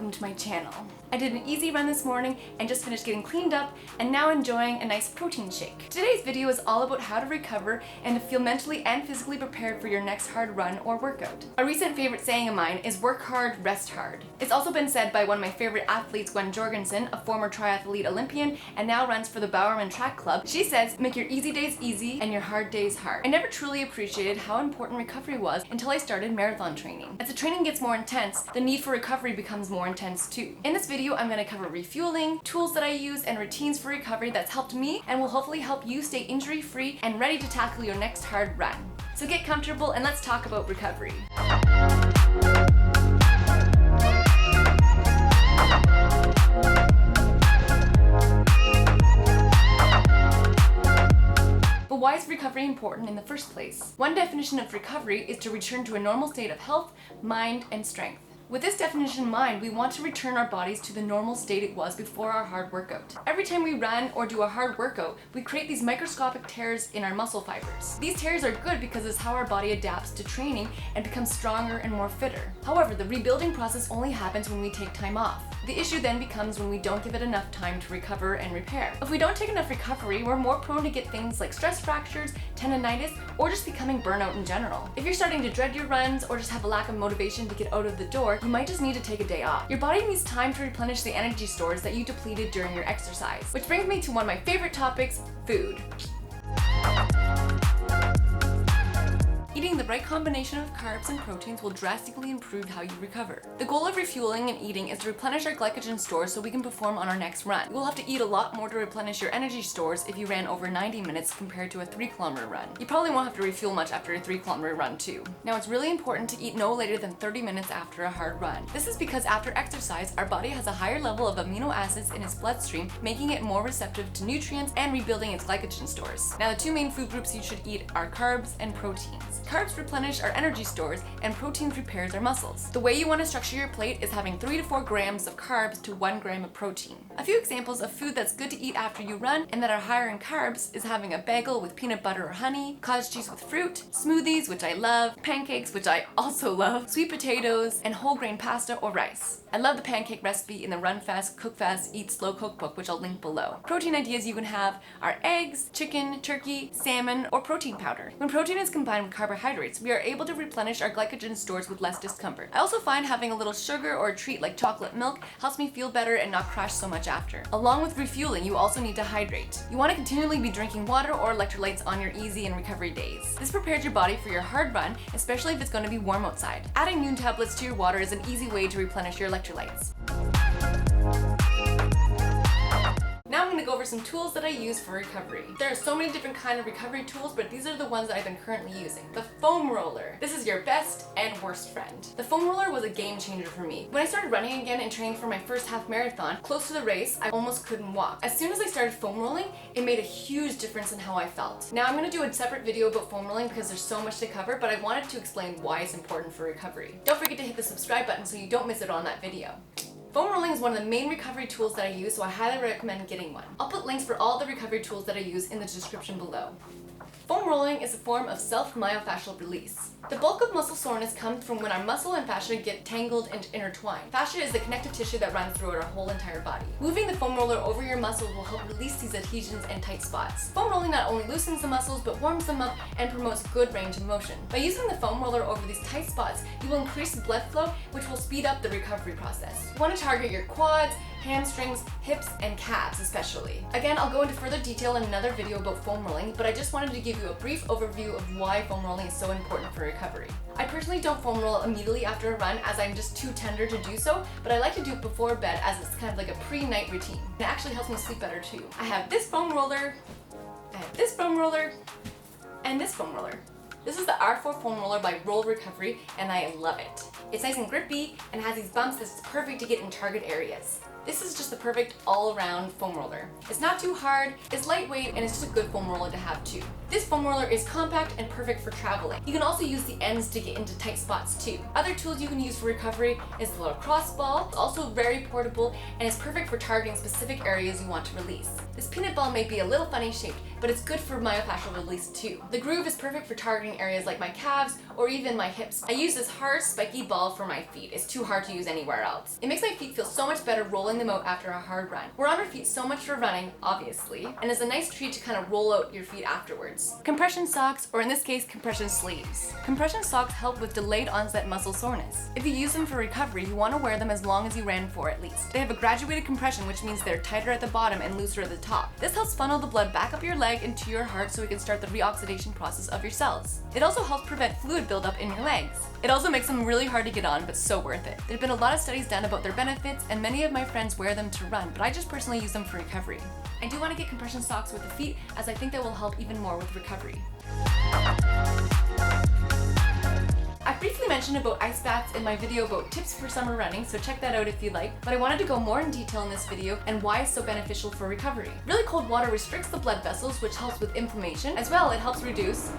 welcome to my channel. I did an easy run this morning and just finished getting cleaned up and now enjoying a nice protein shake. Today's video is all about how to recover and to feel mentally and physically prepared for your next hard run or workout. A recent favorite saying of mine is work hard, rest hard. It's also been said by one of my favorite athletes, Gwen Jorgensen, a former triathlete Olympian and now runs for the Bowerman Track Club. She says, make your easy days easy and your hard days hard. I never truly appreciated how important recovery was until I started marathon training. As the training gets more intense, the need for recovery becomes more intense too. In this video, I'm going to cover refueling, tools that I use, and routines for recovery that's helped me and will hopefully help you stay injury-free and ready to tackle your next hard run. So get comfortable and let's talk about recovery. But why is recovery important in the first place? One definition of recovery is to return to a normal state of health, mind, and strength. With this definition in mind, we want to return our bodies to the normal state it was before our hard workout. Every time we run or do a hard workout, we create these microscopic tears in our muscle fibers. These tears are good because it's how our body adapts to training and becomes stronger and more fitter. However, the rebuilding process only happens when we take time off. The issue then becomes when we don't give it enough time to recover and repair. If we don't take enough recovery, we're more prone to get things like stress fractures, tendonitis, or just becoming burnout in general. If you're starting to dread your runs or just have a lack of motivation to get out of the door, you might just need to take a day off. Your body needs time to replenish the energy stores that you depleted during your exercise. Which brings me to one of my favorite topics, food. Eating the right combination of carbs and proteins will drastically improve how you recover. The goal of refueling and eating is to replenish our glycogen stores so we can perform on our next run. You will have to eat a lot more to replenish your energy stores if you ran over 90 minutes compared to a 3-kilometer run. You probably won't have to refuel much after a 3-kilometer run too. Now it's really important to eat no later than 30 minutes after a hard run. This is because after exercise, our body has a higher level of amino acids in its bloodstream, making it more receptive to nutrients and rebuilding its glycogen stores. Now the two main food groups you should eat are carbs and proteins. Carbs replenish our energy stores and proteins repairs our muscles. The way you want to structure your plate is having 3 to 4 grams of carbs to 1 gram of protein. A few examples of food that's good to eat after you run and that are higher in carbs is having a bagel with peanut butter or honey, cottage cheese with fruit, smoothies, which I love, pancakes, which I also love, sweet potatoes, and whole grain pasta or rice. I love the pancake recipe in the Run Fast, Cook Fast, Eat Slow cookbook, which I'll link below. Protein ideas you can have are eggs, chicken, turkey, salmon, or protein powder. When protein is combined with carbohydrates, we are able to replenish our glycogen stores with less discomfort. I also find having a little sugar or a treat like chocolate milk helps me feel better and not crash so much after. Along with refueling, you also need to hydrate. You want to continually be drinking water or electrolytes on your easy and recovery days. This prepares your body for your hard run, especially if it's going to be warm outside. Adding Noon tablets to your water is an easy way to replenish your electrolytes. Now I'm going to go over some tools that I use for recovery. There are so many different kinds of recovery tools, but these are the ones that I've been currently using. The foam roller. This is your best and worst friend. The foam roller was a game changer for me. When I started running again and training for my first half marathon, close to the race, I almost couldn't walk. As soon as I started foam rolling, it made a huge difference in how I felt. Now I'm going to do a separate video about foam rolling because there's so much to cover, but I wanted to explain why it's important for recovery. Don't forget to hit the subscribe button so you don't miss it on that video. Foam rolling is one of the main recovery tools that I use, so I highly recommend getting one. I'll put links for all the recovery tools that I use in the description below. Foam rolling is a form of self-myofascial release. The bulk of muscle soreness comes from when our muscle and fascia get tangled and intertwined. Fascia is the connective tissue that runs throughout our whole entire body. Moving the foam roller over your muscles will help release these adhesions and tight spots. Foam rolling not only loosens the muscles, but warms them up and promotes good range of motion. By using the foam roller over these tight spots, you will increase the blood flow, which will speed up the recovery process. You want to target your quads, hamstrings, hips, and calves especially. Again, I'll go into further detail in another video about foam rolling, but I just wanted to give you a brief overview of why foam rolling is so important for recovery. I personally don't foam roll immediately after a run as I'm just too tender to do so, but I like to do it before bed as it's kind of like a pre-night routine. It actually helps me sleep better too. I have this foam roller, I have this foam roller, and this foam roller. This is the R4 foam roller by Roll Recovery, and I love it. It's nice and grippy and has these bumps that's perfect to get in target areas. This is just the perfect all-around foam roller. It's not too hard, it's lightweight, and it's just a good foam roller to have too. This foam roller is compact and perfect for traveling. You can also use the ends to get into tight spots too. Other tools you can use for recovery is the lacrosse ball. It's also very portable and is perfect for targeting specific areas you want to release. This peanut ball may be a little funny shaped, but it's good for myofascial release too. The groove is perfect for targeting areas like my calves or even my hips. I use this hard, spiky ball for my feet. It's too hard to use anywhere else. It makes my feet feel so much better rolling them out after a hard run. We're on our feet so much for running, obviously, and it's a nice treat to kind of roll out your feet afterwards. Compression socks, or in this case, compression sleeves. Compression socks help with delayed onset muscle soreness. If you use them for recovery, you want to wear them as long as you ran for at least. They have a graduated compression, which means they're tighter at the bottom and looser at the top. This helps funnel the blood back up your leg into your heart so it can start the reoxidation process of your cells. It also helps prevent fluid buildup in your legs. It also makes them really hard to get on, but so worth it. There have been a lot of studies done about their benefits, and many of my friends wear them to run, but I just personally use them for recovery. I do want to get compression socks with the feet, as I think that will help even more with recovery. I briefly mentioned about ice baths in my video about tips for summer running, so check that out if you like, but I wanted to go more in detail in this video and why it's so beneficial for recovery. Really cold water restricts the blood vessels, which helps with inflammation. As well, it helps reduce.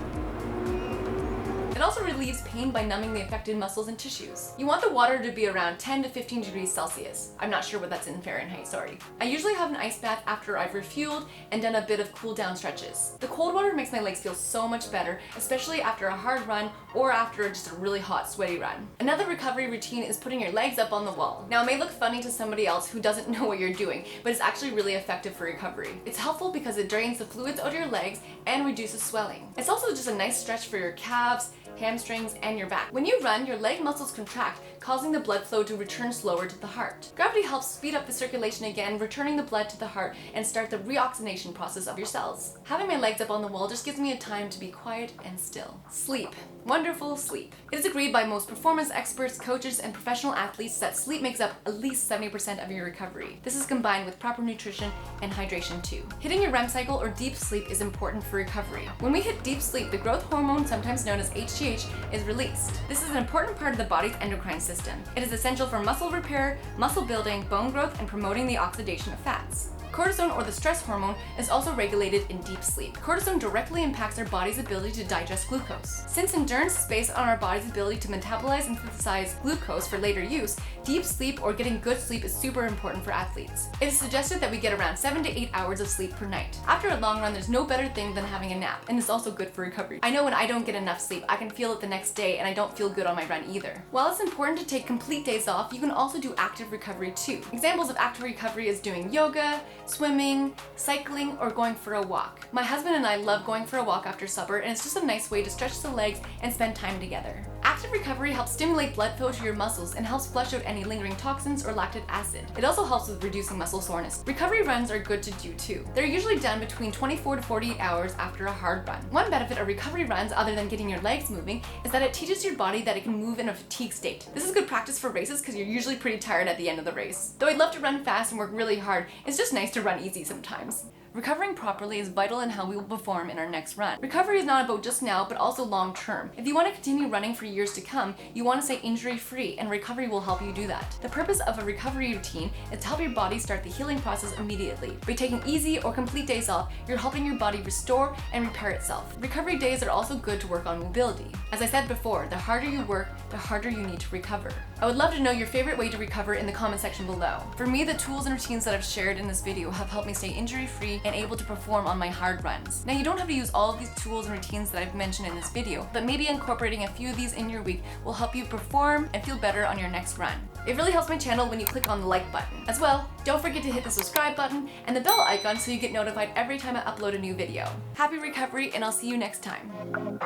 It also relieves pain by numbing the affected muscles and tissues. You want the water to be around 10 to 15 degrees Celsius. I'm not sure what that's in Fahrenheit, sorry. I usually have an ice bath after I've refueled and done a bit of cool down stretches. The cold water makes my legs feel so much better, especially after a hard run or after just a really hot, sweaty run. Another recovery routine is putting your legs up on the wall. Now, it may look funny to somebody else who doesn't know what you're doing, but it's actually really effective for recovery. It's helpful because it drains the fluids out of your legs and reduces swelling. It's also just a nice stretch for your calves, hamstrings, and your back. When you run, your leg muscles contract, causing the blood flow to return slower to the heart. Gravity helps speed up the circulation again, returning the blood to the heart and start the reoxidation process of your cells. Having my legs up on the wall just gives me a time to be quiet and still. Sleep. Wonderful sleep. It is agreed by most performance experts, coaches, and professional athletes that sleep makes up at least 70% of your recovery. This is combined with proper nutrition and hydration too. Hitting your REM cycle or deep sleep is important for recovery. When we hit deep sleep, the growth hormone, sometimes known as HGH, is released. This is an important part of the body's endocrine system. It is essential for muscle repair, muscle building, bone growth, and promoting the oxidation of fats. Cortisol, or the stress hormone, is also regulated in deep sleep. Cortisol directly impacts our body's ability to digest glucose. Since endurance is based on our body's ability to metabolize and synthesize glucose for later use, deep sleep or getting good sleep is super important for athletes. It is suggested that we get around 7 to 8 hours of sleep per night. After a long run, there's no better thing than having a nap, and it's also good for recovery. I know when I don't get enough sleep, I can feel it the next day, and I don't feel good on my run either. While it's important to take complete days off, you can also do active recovery too. Examples of active recovery is doing yoga, swimming, cycling, or going for a walk. My husband and I love going for a walk after supper, and it's just a nice way to stretch the legs and spend time together. Active recovery helps stimulate blood flow to your muscles and helps flush out any lingering toxins or lactic acid. It also helps with reducing muscle soreness. Recovery runs are good to do too. They're usually done between 24 to 48 hours after a hard run. One benefit of recovery runs, other than getting your legs moving, is that it teaches your body that it can move in a fatigue state. This is good practice for races because you're usually pretty tired at the end of the race. Though I'd love to run fast and work really hard, it's just nice to run easy sometimes. Recovering properly is vital in how we will perform in our next run. Recovery is not about just now, but also long term. If you want to continue running for years to come, you want to stay injury-free, and recovery will help you do that. The purpose of a recovery routine is to help your body start the healing process immediately. By taking easy or complete days off, you're helping your body restore and repair itself. Recovery days are also good to work on mobility. As I said before, the harder you work, the harder you need to recover. I would love to know your favorite way to recover in the comment section below. For me, the tools and routines that I've shared in this video have helped me stay injury-free and able to perform on my hard runs. Now, you don't have to use all of these tools and routines that I've mentioned in this video, but maybe incorporating a few of these in your week will help you perform and feel better on your next run. It really helps my channel when you click on the like button. As well, don't forget to hit the subscribe button and the bell icon so you get notified every time I upload a new video. Happy recovery, and I'll see you next time.